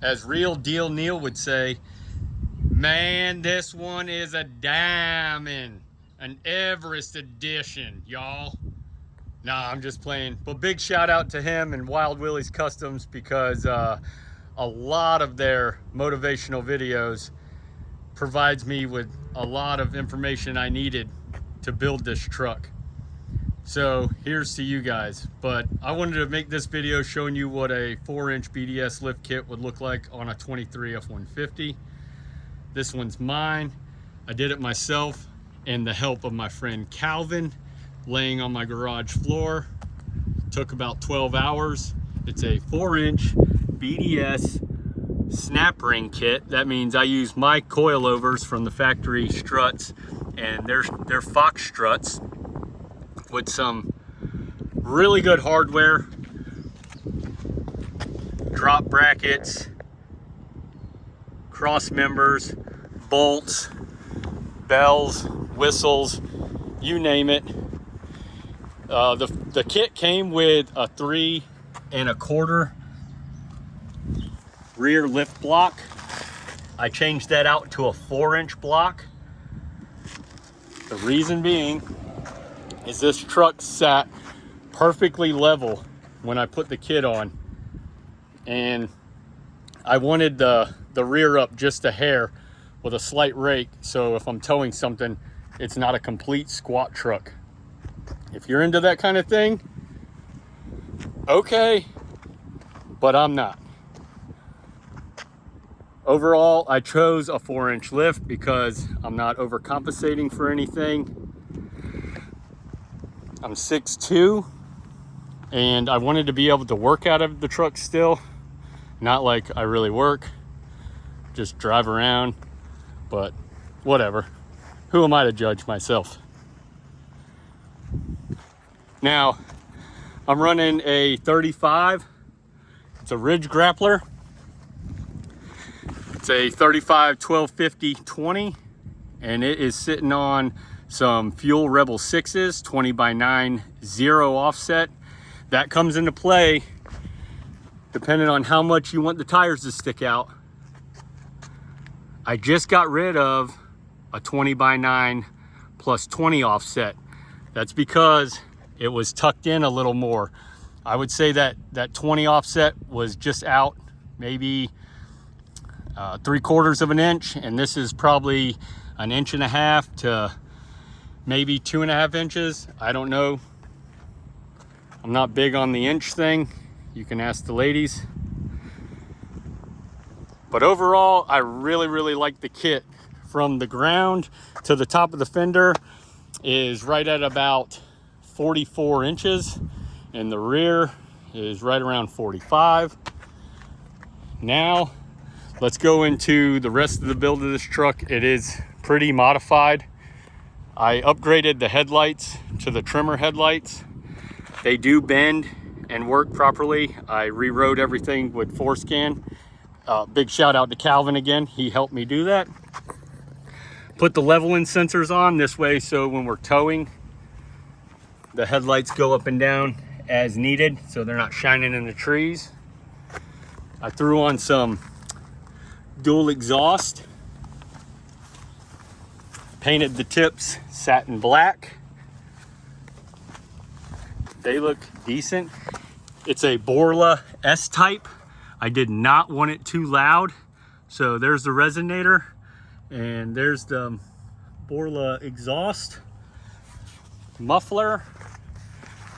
As Real Deal Neil would say, man, this one is a diamond. An Everest edition, y'all. Nah, I'm just playing. But big shout out to him and Wild Willie's Customs, because a lot of their motivational videos provides me with a lot of information I needed to build this truck. So here's to you guys. But I wanted to make this video showing you what a 4-inch BDS lift kit would look like on a 23 F150. This one's mine. I did it myself and the help of my friend Calvin, laying on my garage floor. Took about 12 hours. It's a 4-inch BDS snap ring kit. That means I use my coilovers from the factory struts, and they're Fox struts with some really good hardware, drop brackets, cross members, bolts, bells, whistles, you name it. The kit came with a 3 1/4 rear lift block. I changed that out to a 4-inch block. The reason being is this truck sat perfectly level when I put the kit on, and I wanted the rear up just a hair with a slight rake, so if I'm towing something, it's not a complete squat truck. If you're into that kind of thing, okay, but I'm not. Overall, I chose a 4-inch lift because I'm not overcompensating for anything. I'm 6'2", and I wanted to be able to work out of the truck still. Not like I really work, just drive around, but whatever. Who am I to judge myself? Now, I'm running a 35. It's a ridge grappler. It's a 35 1250 20, and it is sitting on some Fuel Rebel 6s, 20x9 0 offset. That comes into play depending on how much you want the tires to stick out. I just got rid of a 20x9 plus 20 offset. That's because it was tucked in a little more. I would say that 20 offset was just out maybe 3/4 of an inch, and this is probably 1.5 inches to maybe 2.5 inches. I don't know. I'm not big on the inch thing. You can ask the ladies. But overall, I really like the kit. From the ground to the top of the fender is right at about 44 inches, and the rear is right around 45. Now, let's go into the rest of the build of this truck. It is pretty modified. I upgraded the headlights to the Tremor headlights. They do bend and work properly. I rewrote everything with forescan. Big shout out to Calvin again. He helped me do that. Put the leveling sensors on this way, so when we're towing, the headlights go up and down as needed, so they're not shining in the trees. I threw on some dual exhaust, painted the tips satin black. They look decent. It's a Bola S-type. I did not want it too loud, so there's the resonator, and there's the Bola exhaust muffler.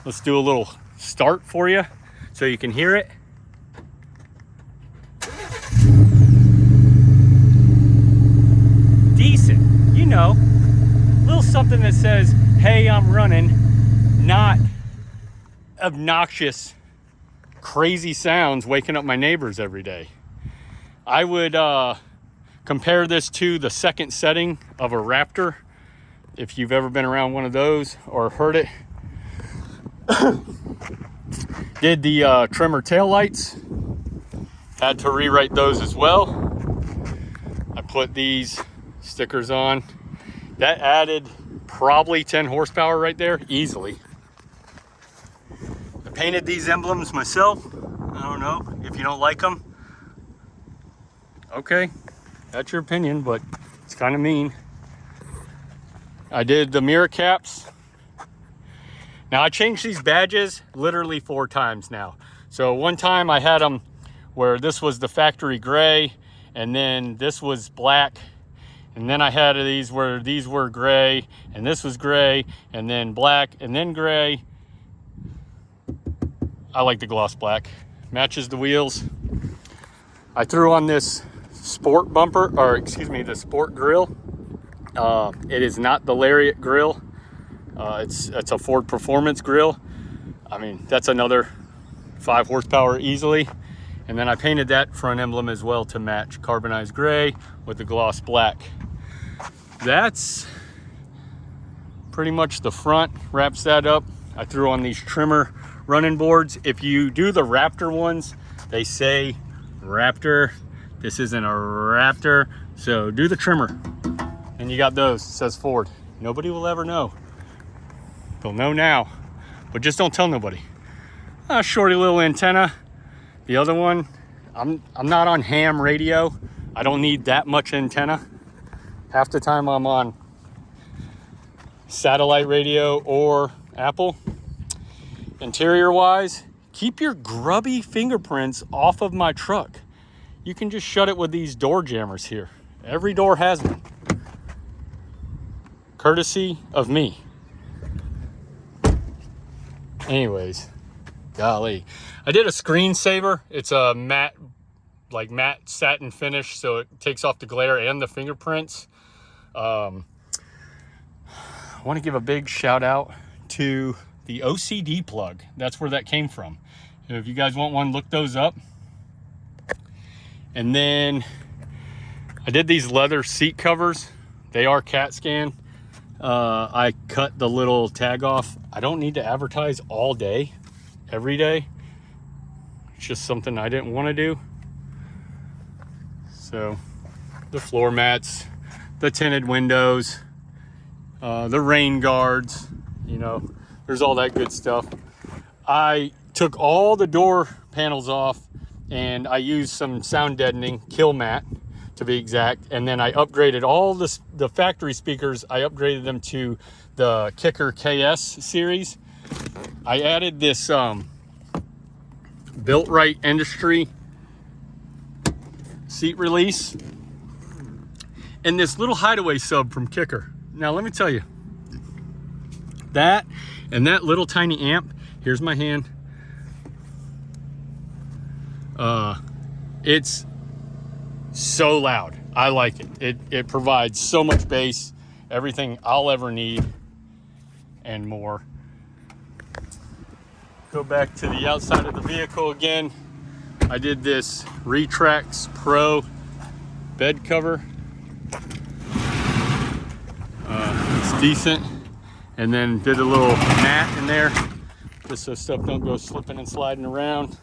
Let's do a little start for you so you can hear it. Decent, you know, a little something that says, hey, I'm running, not obnoxious, crazy sounds waking up my neighbors every day. I would compare this to the second setting of a Raptor, if you've ever been around one of those or heard it. Did the Tremor taillights, had to rewrite those as well. I put these stickers on. That added probably 10 horsepower right there, easily. I painted these emblems myself. I don't know if you don't like them. Okay, that's your opinion, but it's kind of mean. I did the mirror caps. Now I changed these badges literally 4 times now. So one time I had them where this was the factory gray, and then this was black, and then I had these where these were gray, and this was gray, and then black, and then gray. I like the gloss black, matches the wheels. I threw on this sport bumper, or excuse me, the sport grill. It is not the Lariat grill. It's a Ford Performance grill. I mean, that's another 5 horsepower easily. And then I painted that front emblem as well to match carbonized gray with the gloss black. That's pretty much the front, wraps that up. I threw on these Tremor running boards. If you do the Raptor ones, they say Raptor. This isn't a Raptor, so do the Tremor. And you got those, it says Ford. Nobody will ever know. They'll know now, but just don't tell nobody. A shorty little antenna. The other one, I'm not on ham radio. I don't need that much antenna. Half the time I'm on satellite radio or Apple. Interior wise, keep your grubby fingerprints off of my truck. You can just shut it with these door jammers here. Every door has one. Courtesy of me. Anyways, golly. I did a screensaver. It's a matte satin finish, so it takes off the glare and the fingerprints. I want to give a big shout out to the OCD plug. That's where that came from. If you guys want one, look those up. And then I did these leather seat covers. They are katskin. I cut the little tag off. I don't need to advertise all day, every day. It's just something I didn't want to do. So the floor mats, the tinted windows, the rain guards, you know, there's all that good stuff. I took all the door panels off and I used some sound deadening, kill mat to be exact. And then I upgraded all the factory speakers. I upgraded them to the Kicker KS series. I added this Built Right Industry seat release and this little hideaway sub from Kicker. Now let me tell you, that and that little tiny amp, here's my hand. It's so loud. I like it. It provides so much bass, everything I'll ever need and more. Go back to the outside of the vehicle again. I did this Retrax Pro bed cover. It's decent. And then did a little mat in there just so stuff don't go slipping and sliding around.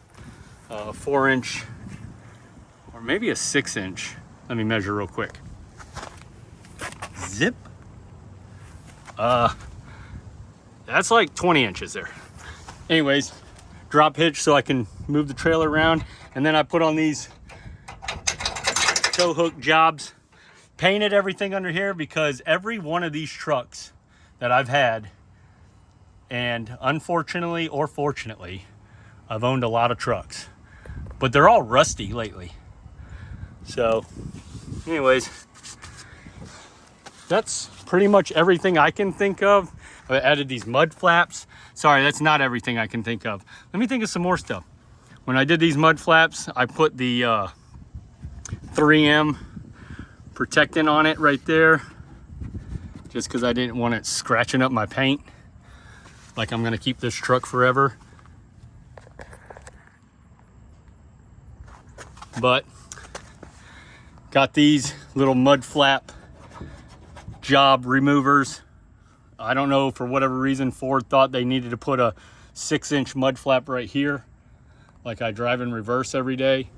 4-inch or maybe a 6-inch. Let me measure real quick. Zip. That's like 20 inches there. Anyways, drop hitch so I can move the trailer around. And then I put on these tow hook jobs. Painted everything under here because every one of these trucks that I've had, and unfortunately or fortunately, I've owned a lot of trucks, but they're all rusty lately. So anyways, that's pretty much everything I can think of. I added these mud flaps. Sorry, that's not everything I can think of. Let me think of some more stuff. When I did these mud flaps, I put the 3M protectant on it right there, just because I didn't want it scratching up my paint. Like I'm gonna keep this truck forever. But got these little mud flap job removers. I don't know, for whatever reason, Ford thought they needed to put a 6-inch mud flap right here, like I drive in reverse every day.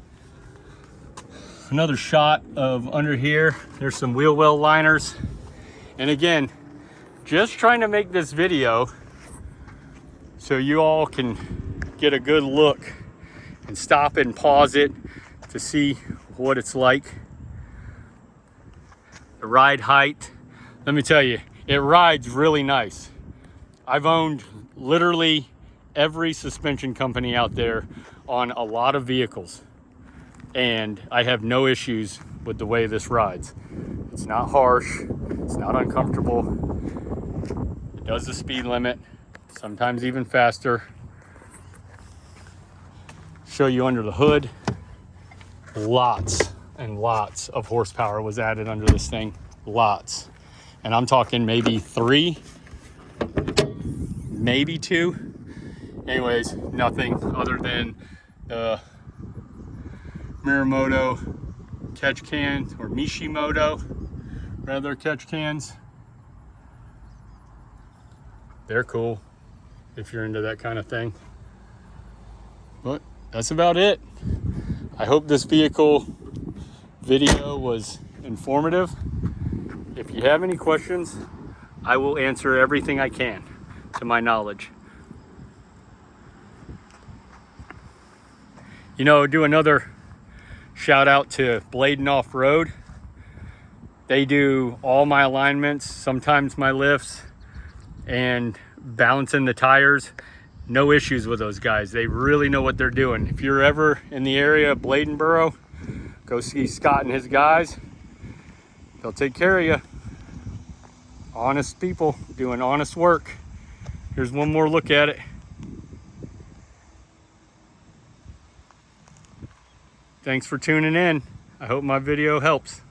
Another shot of under here. There's some wheel well liners. And again, just trying to make this video so you all can get a good look and stop and pause it to see what it's like. the ride height. Let me tell you, it rides really nice. I've owned literally every suspension company out there on a lot of vehicles, and I have no issues with the way this rides. It's not harsh, it's not uncomfortable. It does the speed limit, sometimes even faster. Show you under the hood. Lots and lots of horsepower was added under this thing, lots. And I'm talking maybe 3, maybe 2. Anyways, nothing other than the Mishimoto catch cans, or Mishimoto rather, catch cans. They're cool if you're into that kind of thing. But that's about it. I hope this vehicle video was informative. If you have any questions, I will answer everything I can to my knowledge. You know, do another shout out to Bladen Off-Road. They do all my alignments, sometimes my lifts, and balancing the tires. No issues with those guys. They really know what they're doing. If you're ever in the area of Bladenboro, go see Scott and his guys. They'll take care of you. Honest people doing honest work. Here's one more look at it. Thanks for tuning in. I hope my video helps.